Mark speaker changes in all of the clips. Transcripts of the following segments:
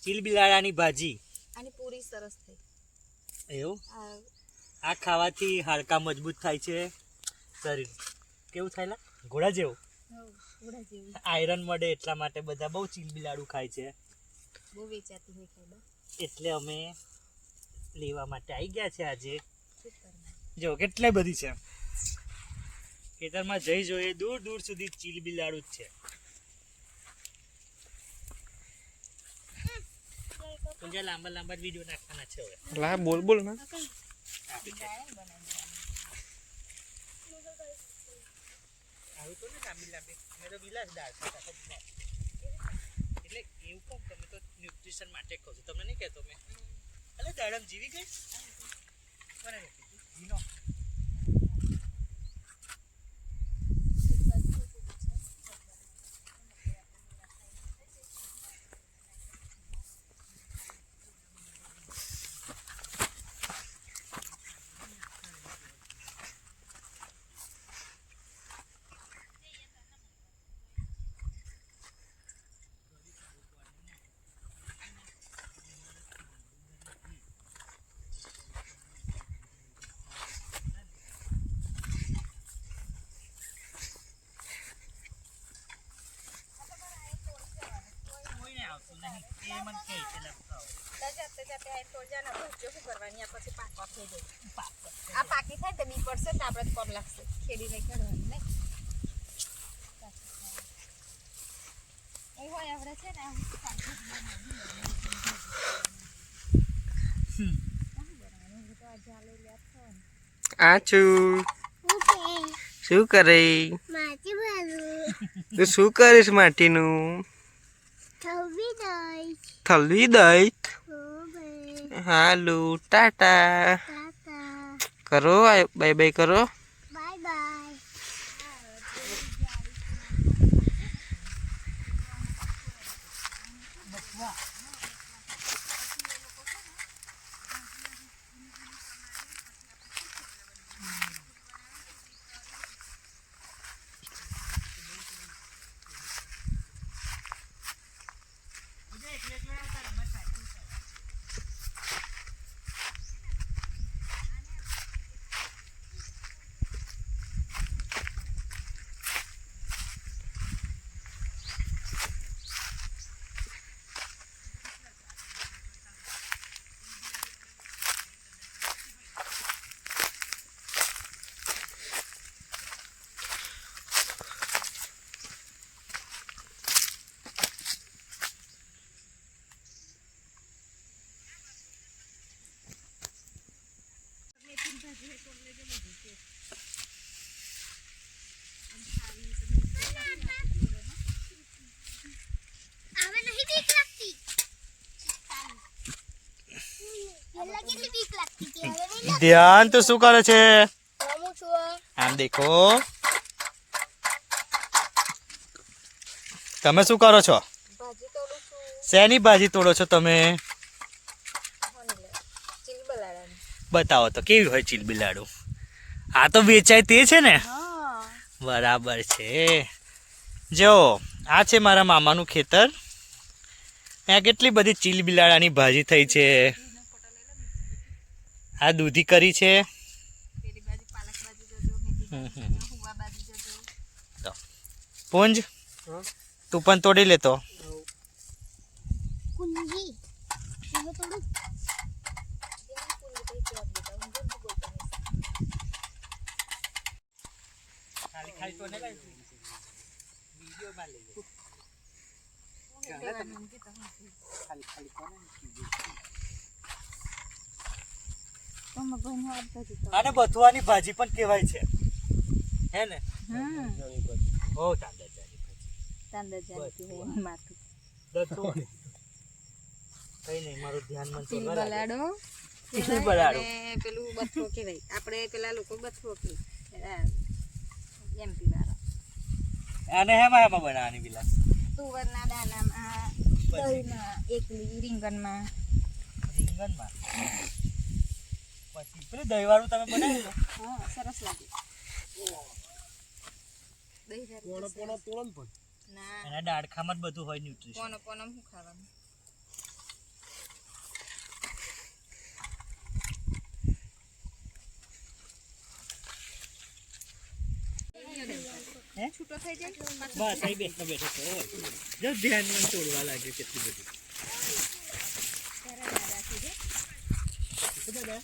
Speaker 1: ચીલ બિલાડાની ભાજી
Speaker 2: અને પૂરી સરસ થઈ.
Speaker 1: એવું આ ખાવાથી હાડકા મજબૂત થાય છે, શરીર કેવું થાય લા ઘોડા જેવું આયરન મળે, એટલા માટે બધા બહુ ચીલ બિલાડું ખાય છે.
Speaker 2: બહુ વેચાતી હોય ખાવા,
Speaker 1: એટલે અમે લેવા માટે આવી ગયા છે આજે. જો કેટલી બધી છે, ખેતરમાં જઈ જોઈએ દૂર દૂર સુધી ચીલ બિલાડું જ છે. તું લાંબા લાંબા વિડીયો નાખવાના છે હવે.
Speaker 3: લા બોલ બોલ ના
Speaker 1: આવું તો ને લાંબી લાંબી મેં તો વિલાસદાર એટલે એવું કહું, તમે તો ન્યુટ્રિશન માટે કહો છો, તમને નહીં કહેતો મેં. એટલે દાડમ જીવી ગઈ કોને જીનો
Speaker 2: આ પાકી થાય તો બી પડશે તો આપણે કોમ લાગશે, ખેડી નહીં કરવાની ને એ હોય. આપણે છે ને
Speaker 3: આચું શું કરે? તું શું કરીશ માટીનું? થલવી દઈ. હાલો ટાટા કરો, બાય બાય કરો. ધ્યાન તો શું કરે છે? આમ દેખો. તમે શું કરો છો? શેની ભાજી તોડો છો તમે? બતાવો તો કેવી હોય ચીલ બિલાડું. આ તો વેચાય તે છે ને? બરાબર છે. જો આ છે મારા મામાનું ખેતર. ત્યાં કેટલી બધી ચીલ બિલાડાની ભાજી થઈ છે. આ દૂધી કરી છે. પુંજ તું પણ તોડી લેતો. આને બથુઆની ભાજી પણ કહેવાય છે, હે ને? બહુ તાંદરજાની ભાજી. કઈ નહીં, મારું ધ્યાન મન તો બલાડો
Speaker 2: પેલું બથરો કહેવાય. આપણે પેલા લોકો બથરો કે એમપી વાળા.
Speaker 1: આને હેમાં બનાવવાની વિલાસ?
Speaker 2: તુવરના દાનામાં, દહીંમાં, એકલી રીંગણમાં.
Speaker 1: પછી પેલું દહીં વાળું તમે બનાવી લો.
Speaker 2: હા, સરસ લાગે. ના
Speaker 1: એના દાડખામાં જ બધું હોય ન્યુટ્રિશન.
Speaker 2: પોનો પોનો શું ખાવાનું
Speaker 1: હે?
Speaker 2: છૂટો થઈ જાય
Speaker 1: બસ અહીં બેઠો બેઠો છે. ઓય. જો ધ્યાન તોડવા લાગ્યો કેટલી બધી. શું બધા?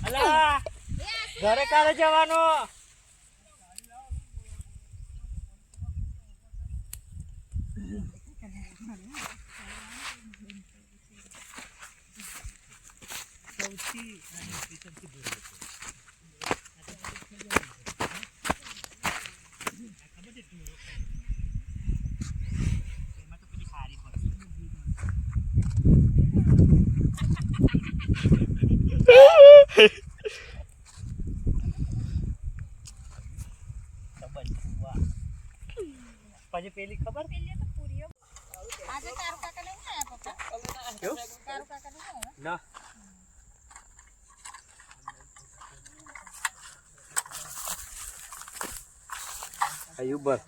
Speaker 1: અલા ઘરે કાલે જવાનો. સૌથી ન્યુટ્રિશનથી દૂર હતો. ખબર છે ઢોરો ખાય. એમાં તો પેલી હારી પછી પેલી ખબર
Speaker 2: આજે કારુ કાકા ને શું આયા પપ્પા કારુ કાકા ને શું આયા
Speaker 1: ના આયુબર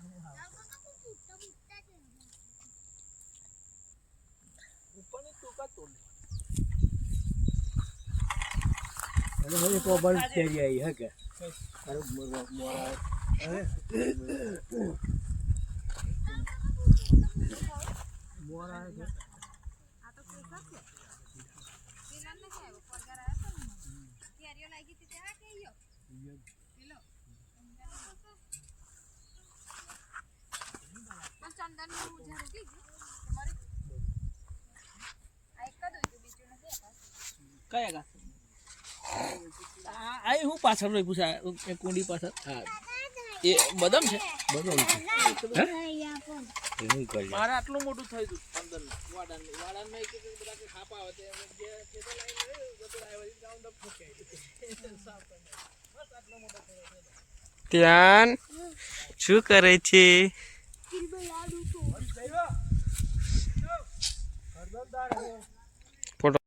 Speaker 4: કયા ઘાસ આ હું પાછળ રહી પૂછા એ કુંડી પાછળ હા એ બદામ છે મારે આટલું મોટું થયું હતું અંદર વાડામાં એક બધા ખાપા આવે જે ખેતર લાઈન બધું આવ્યો ગાઉન્ડ અપ
Speaker 3: ધ્યાન શું કરે છે? ફોટો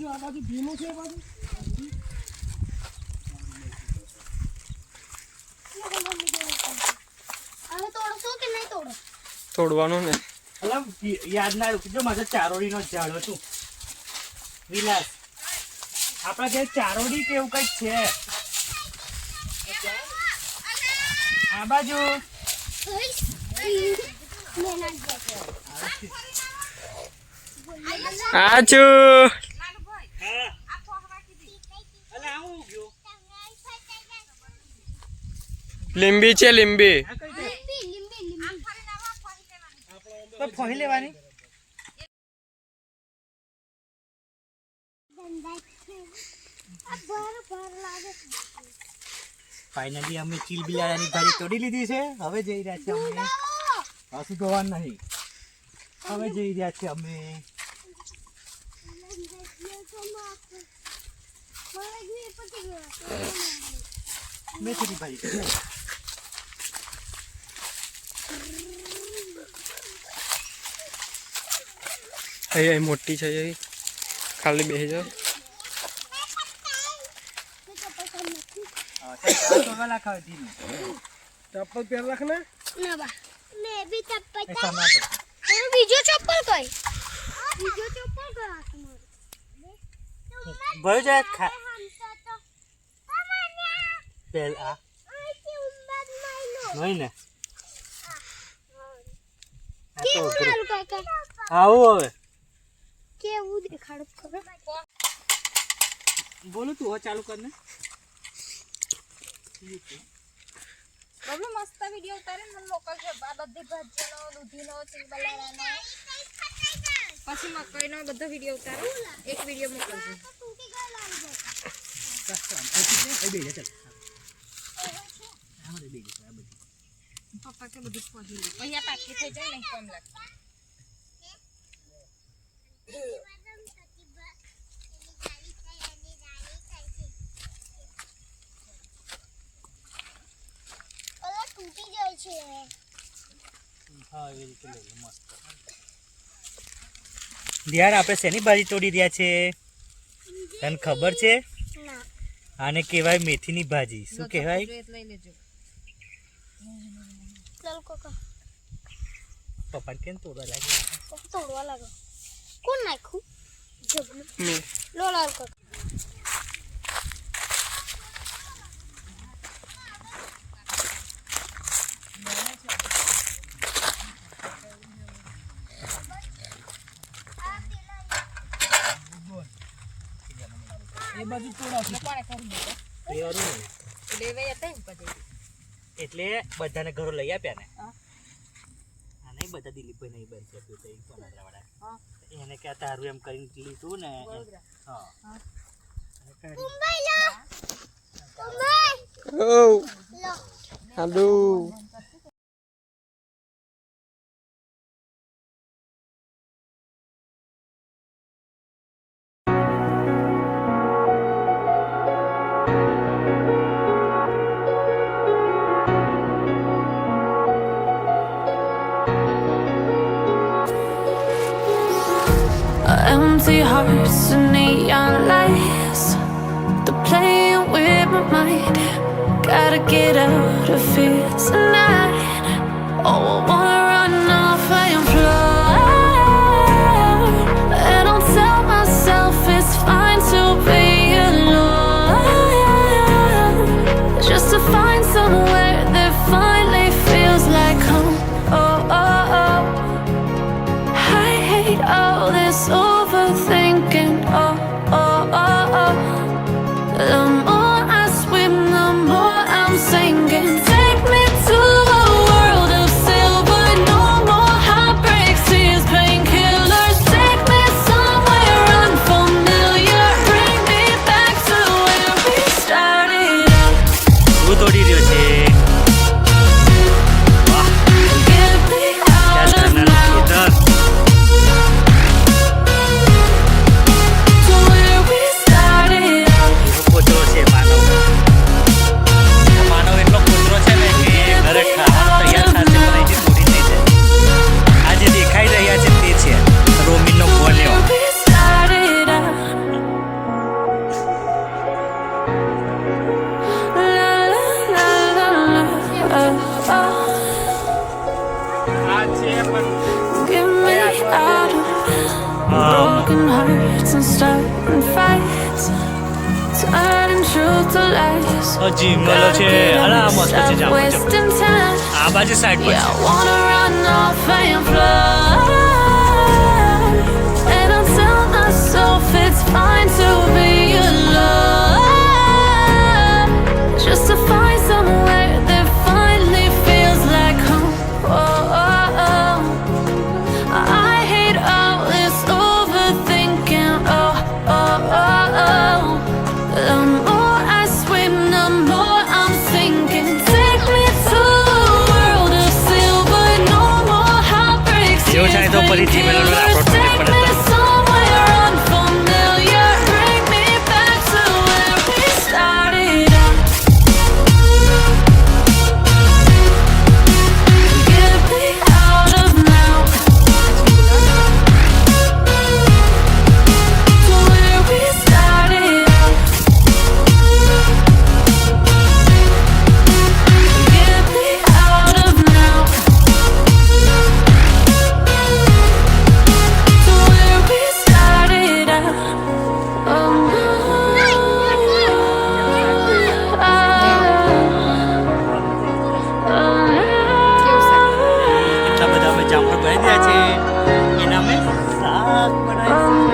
Speaker 4: આ બાજુ ભીનું છે આ બાજુ
Speaker 3: તોડવાનું ને
Speaker 1: અલા યાદ ના આવ્યું જો મારે ચારોડીનો ઝાડ હતું વિલાસ આપણા ઘેર ચારોડી કે એવું કઈક છે આ બાજુ
Speaker 3: આચુ
Speaker 1: હા અલા આવું ગયો
Speaker 3: લીંબી છે લીંબી
Speaker 1: આ કઈ છે તો ફોહી લેવાની ફાઇનલી અમે ચીલ બિલાડાની ગાડી તોડી લીધી છે હવે જઈ રહ્યા છે અમે પાછું ધોવાનું નહીં હવે જઈ રહ્યા છે અમે મેથીની ભાજી
Speaker 3: અહીં મોટી છે અહીં ખાલી બેસી જાઓ
Speaker 4: ચપ્પલ પહેર રાખ ને
Speaker 2: બીજો ચપ્પલ કઈ બીજો ચપ્પલ
Speaker 1: ભયો જાય પેલા નહીં ને આવું હવે
Speaker 2: કેવું દેખાડો ખબર
Speaker 1: બોલું તું ચાલુ કર ને
Speaker 2: બબલુ મસ્ત વિડિયો ઉતારે મને મોકલજો આ બધી ભાજીનો દૂધીનો ચીલબલાનો પછી મકાઈનો બધો વિડિયો ઉતારો એક વિડિયો મોકલજો પપ્પા કે બધું ખોદી લે પછી આ પાકી થઈ જાય ને કમ લાગે
Speaker 5: તૂટી જાય છે
Speaker 1: હા એવી રીતે લઈ લો મસ્ત ધ્યાન આપણે શેની ભાજી તોડી રહ્યા છે તને ખબર છે
Speaker 5: ના
Speaker 1: આને કહેવાય મેથીની ભાજી શું કહેવાય
Speaker 2: લઈ લેજો
Speaker 5: ચાલ કોકા
Speaker 1: પપ્પાને કેમ તોડવા લાગે
Speaker 5: તોડવા લાગો કોણ નાખ્યું જબલું લો લાલ કોકા
Speaker 4: એ બાજુ તોડાવશું
Speaker 2: કોણે કરી દીધો
Speaker 1: પ્રિયરું
Speaker 2: લેવે હતા ને પછી
Speaker 1: એટલે બધાને ઘરો લઈ આપ્યા ને
Speaker 2: હા.
Speaker 1: આ નહીં બધા દિલીપભાઈ નહીં બની શક્યું તો કોનાવાળા
Speaker 2: હા
Speaker 1: એને કે આ તારું એમ કરીને લીધું ને
Speaker 2: બરોબર
Speaker 1: હા
Speaker 2: હા.
Speaker 1: અને કાઢી.
Speaker 5: મુંબઈ લો મુંબઈ
Speaker 4: ઓ
Speaker 5: લો
Speaker 4: હાલો
Speaker 6: Empty hearts and neon lights, they're playing with my mind. Gotta get out of here tonight. Oh, I wanna run off and fly, and I'll tell myself it's fine to be alone, just to find somewhere that finally feels like home. Oh, oh, oh. I hate all this overthinking. Oh, oh, oh, oh. The more I swim, the more I'm sinking. Take me to a world of silver. No more heartbreaks, tears, painkillers. Take me somewhere unfamiliar. Bring me back to where we started out.
Speaker 1: શું તોડી રહ્યો છે વાહ
Speaker 6: Get me out of
Speaker 1: ખેતર
Speaker 6: now to where we started out.
Speaker 1: એવો કોતરો છે માનવ આ માનવ એટલો કોતરો છે ને કે ઘરે ખાવાનું તૈયાર થશે પણ અહીંથી તોડી નહીં જાય આ જે દેખાઈ રહ્યા છે તે છે રોમીનનો બોલ્યો
Speaker 6: We started out. La la la la la. Oh, oh.
Speaker 4: આ છે પણ
Speaker 6: Get me out of broken hearts and starting fights, turning truth to lies.
Speaker 1: હજી મળો છે અલા આ મસ્ત છે
Speaker 6: Stop
Speaker 1: જામ
Speaker 6: wasting time.
Speaker 1: આ બાજુ સાઈડ પર
Speaker 6: Yeah, I wanna run off and fly, and I'll tell myself it's fine to be alone, just to find somewhere that finally feels like home. Oh, oh, oh. I hate all this overthinking. Oh, oh, oh, oh. The more I swim, the more I'm sinking. Take me to a world of silver. No more heartbreaks.
Speaker 1: એવું થાય તો ફરી જીમેલનો આપણો topic
Speaker 6: Take
Speaker 1: પડે
Speaker 6: me
Speaker 1: તો
Speaker 6: somewhere unfamiliar. Bring me back to where we started out. Get me out of now to where we started out. Get me out of now to where we started out. Oh,
Speaker 1: એટલા બધા અમે જામફળ ભરી રહ્યા છે એના અમે શાક બનાવીશું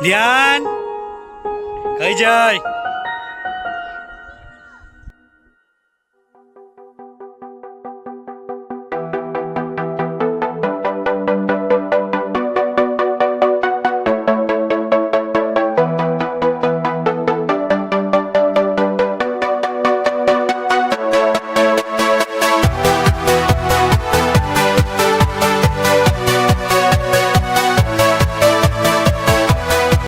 Speaker 1: ધ્યાન
Speaker 3: ખાઈ જાય